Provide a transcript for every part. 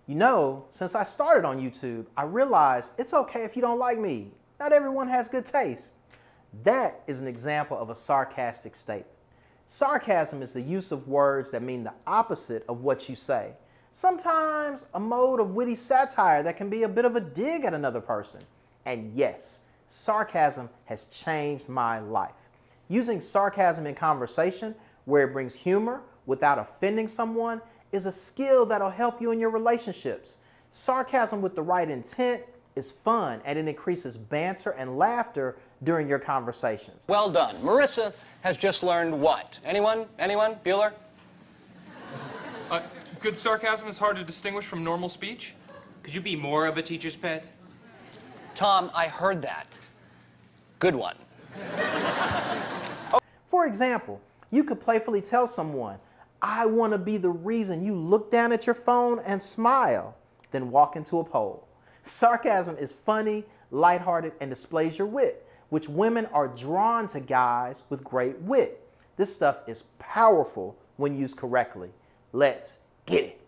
You know, since I started on YouTube, I realized it's okay if you don't like me. Not everyone has good taste. That is an example of a sarcastic statement. Sarcasm is the use of words that mean the opposite of what you say. Sometimes a mode of witty satire that can be a bit of a dig at another person. And yes, sarcasm has changed my life. Using sarcasm in conversation where it brings humor without offending someone is a skill that'll help you in your relationships. Sarcasm with the right intent is fun, and it increases banter and laughter during your conversations. Well done. Marissa has just learned what? Anyone? Anyone? Bueller? Good sarcasm is hard to distinguish from normal speech. Could you be more of a teacher's pet? Tom, I heard that. Good one. For example, you could playfully tell someone, "I want to be the reason you look down at your phone and smile," then walk into a pole. Sarcasm is funny, lighthearted, and displays your wit, which women are drawn to guys with great wit. This stuff is powerful when used correctly. Let's get it.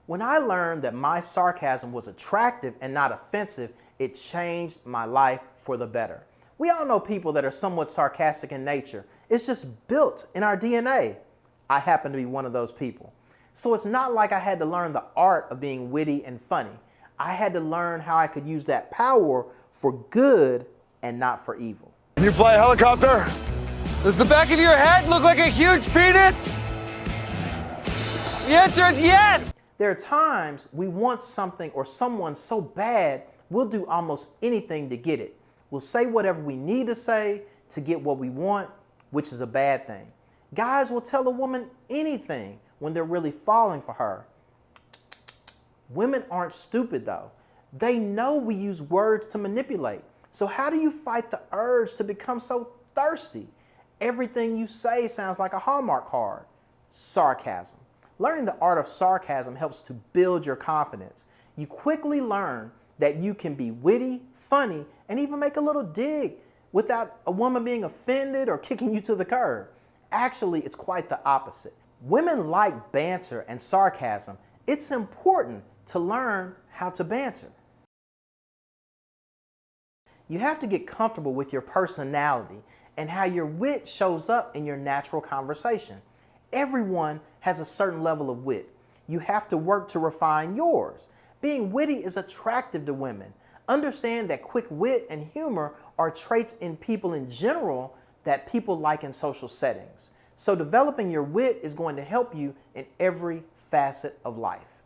When I learned that my sarcasm was attractive and not offensive, it changed my life for the better. We all know people that are somewhat sarcastic in nature. It's just built in our DNA. I happen to be one of those people. So it's not like I had to learn the art of being witty and funny. I had to learn how I could use that power for good and not for evil. Can you fly a helicopter? Does the back of your head look like a huge penis? The answer is yes! There are times we want something or someone so bad, we'll do almost anything to get it. We'll say whatever we need to say to get what we want, which is a bad thing. Guys will tell a woman anything when they're really falling for her. Women aren't stupid though. They know we use words to manipulate. So how do you fight the urge to become so thirsty? Everything you say sounds like a Hallmark card. Sarcasm. Learning the art of sarcasm helps to build your confidence. You quickly learn that you can be witty, funny, and even make a little dig without a woman being offended or kicking you to the curb. Actually, it's quite the opposite. Women like banter and sarcasm. It's important to learn how to banter. You have to get comfortable with your personality and how your wit shows up in your natural conversation. Everyone has a certain level of wit. You have to work to refine yours. Being witty is attractive to women. Understand that quick wit and humor are traits in people in general that people like in social settings. So developing your wit is going to help you in every facet of life.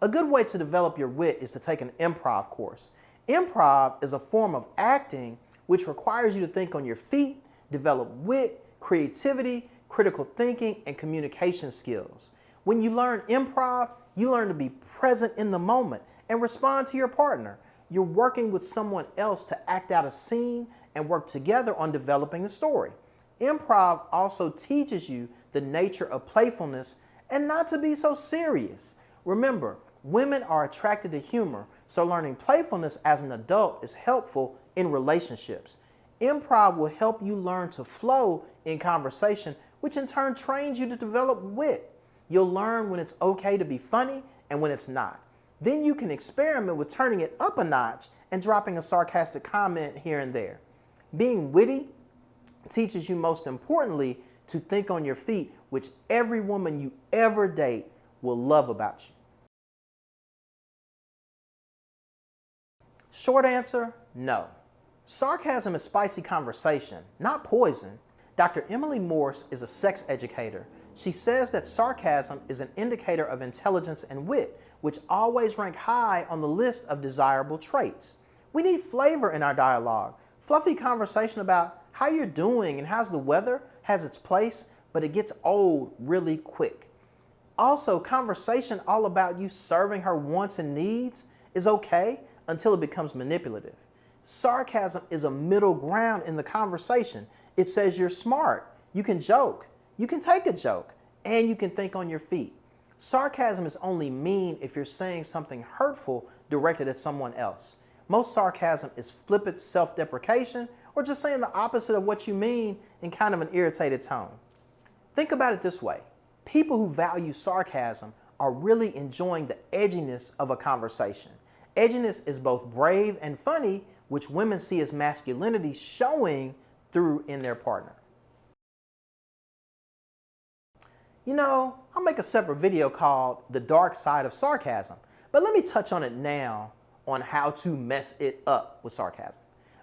A good way to develop your wit is to take an improv course. Improv is a form of acting which requires you to think on your feet, develop wit, creativity, critical thinking, and communication skills. When you learn improv, you learn to be present in the moment and respond to your partner. You're working with someone else to act out a scene and work together on developing the story. Improv also teaches you the nature of playfulness and not to be so serious. Remember, women are attracted to humor, so learning playfulness as an adult is helpful in relationships. Improv will help you learn to flow in conversation, which in turn trains you to develop wit. You'll learn when it's okay to be funny and when it's not. Then you can experiment with turning it up a notch and dropping a sarcastic comment here and there. Being witty teaches you, most importantly, to think on your feet, which every woman you ever date will love about you. Short answer, no. Sarcasm is spicy conversation, not poison. Dr. Emily Morse is a sex educator. She says that sarcasm is an indicator of intelligence and wit, which always rank high on the list of desirable traits. We need flavor in our dialogue. Fluffy conversation about how you're doing and how's the weather has its place, but it gets old really quick. Also, conversation all about you serving her wants and needs is okay until it becomes manipulative. Sarcasm is a middle ground in the conversation. It says you're smart, you can joke, you can take a joke, and you can think on your feet. Sarcasm is only mean if you're saying something hurtful directed at someone else. Most sarcasm is flippant self-deprecation or just saying the opposite of what you mean in kind of an irritated tone. Think about it this way. People who value sarcasm are really enjoying the edginess of a conversation. Edginess is both brave and funny, which women see as masculinity showing through in their partner. You know, I'll make a separate video called The Dark Side of Sarcasm, but let me touch on it now on how to mess it up with sarcasm.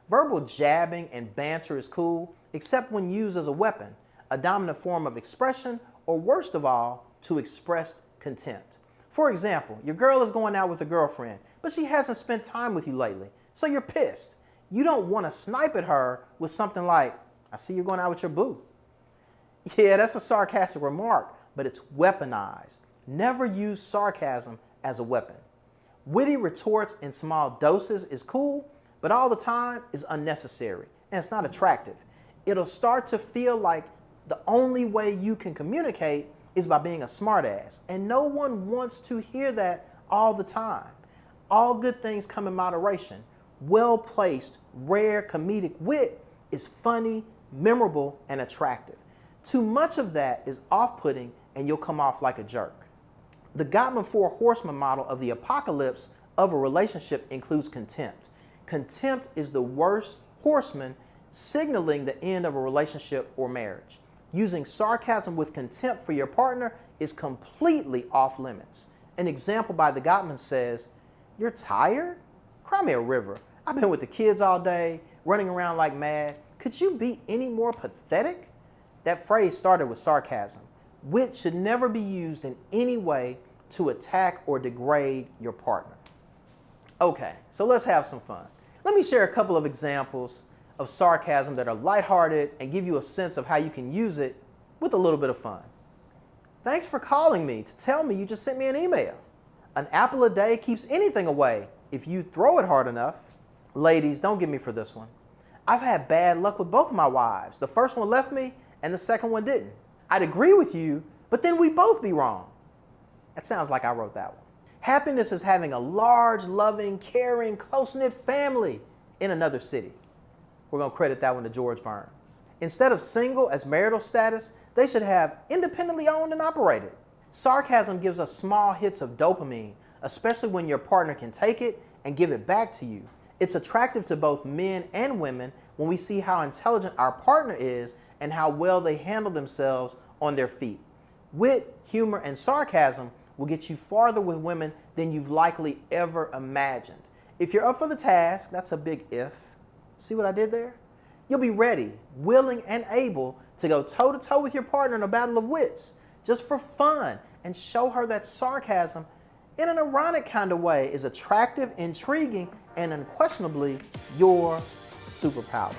Verbal jabbing and banter is cool, except when used as a weapon, a dominant form of expression, or worst of all, to express contempt. For example, your girl is going out with a girlfriend, but she hasn't spent time with you lately, so you're pissed. You don't want to snipe at her with something like, "I see you're going out with your boo." Yeah, that's a sarcastic remark, but it's weaponized. Never use sarcasm as a weapon. Witty retorts in small doses is cool, but all the time is unnecessary, and it's not attractive. It'll start to feel like the only way you can communicate is by being a smartass, and no one wants to hear that all the time. All good things come in moderation. Well-placed, rare comedic wit is funny, memorable, and attractive. Too much of that is off-putting, and you'll come off like a jerk. The Gottman Four Horsemen model of the apocalypse of a relationship includes contempt. Contempt is the worst horseman, signaling the end of a relationship or marriage. Using sarcasm with contempt for your partner is completely off limits. An example by the Gottman says, "You're tired? Cry me a river. I've been with the kids all day, running around like mad. Could you be any more pathetic?" That phrase started with sarcasm. Wit should never be used in any way to attack or degrade your partner. Okay, so let's have some fun. Let me share a couple of examples of sarcasm that are lighthearted and give you a sense of how you can use it with a little bit of fun. "Thanks for calling me to tell me you just sent me an email. An apple a day keeps anything away if you throw it hard enough." Ladies, don't get me for this one. "I've had bad luck with both of my wives. The first one left me and the second one didn't. I'd agree with you, but then we'd both be wrong." That sounds like I wrote that one. "Happiness is having a large, loving, caring, close-knit family in another city." We're going to credit that one to George Burns. "Instead of single as marital status, they should have independently owned and operated." Sarcasm gives us small hits of dopamine, especially when your partner can take it and give it back to you. It's attractive to both men and women when we see how intelligent our partner is and how well they handle themselves on their feet. Wit, humor, and sarcasm will get you farther with women than you've likely ever imagined. If you're up for the task, that's a big if. See what I did there? You'll be ready, willing, and able to go toe-to-toe with your partner in a battle of wits, just for fun, and show her that sarcasm, in an ironic kind of way, is attractive, intriguing, and unquestionably your superpower.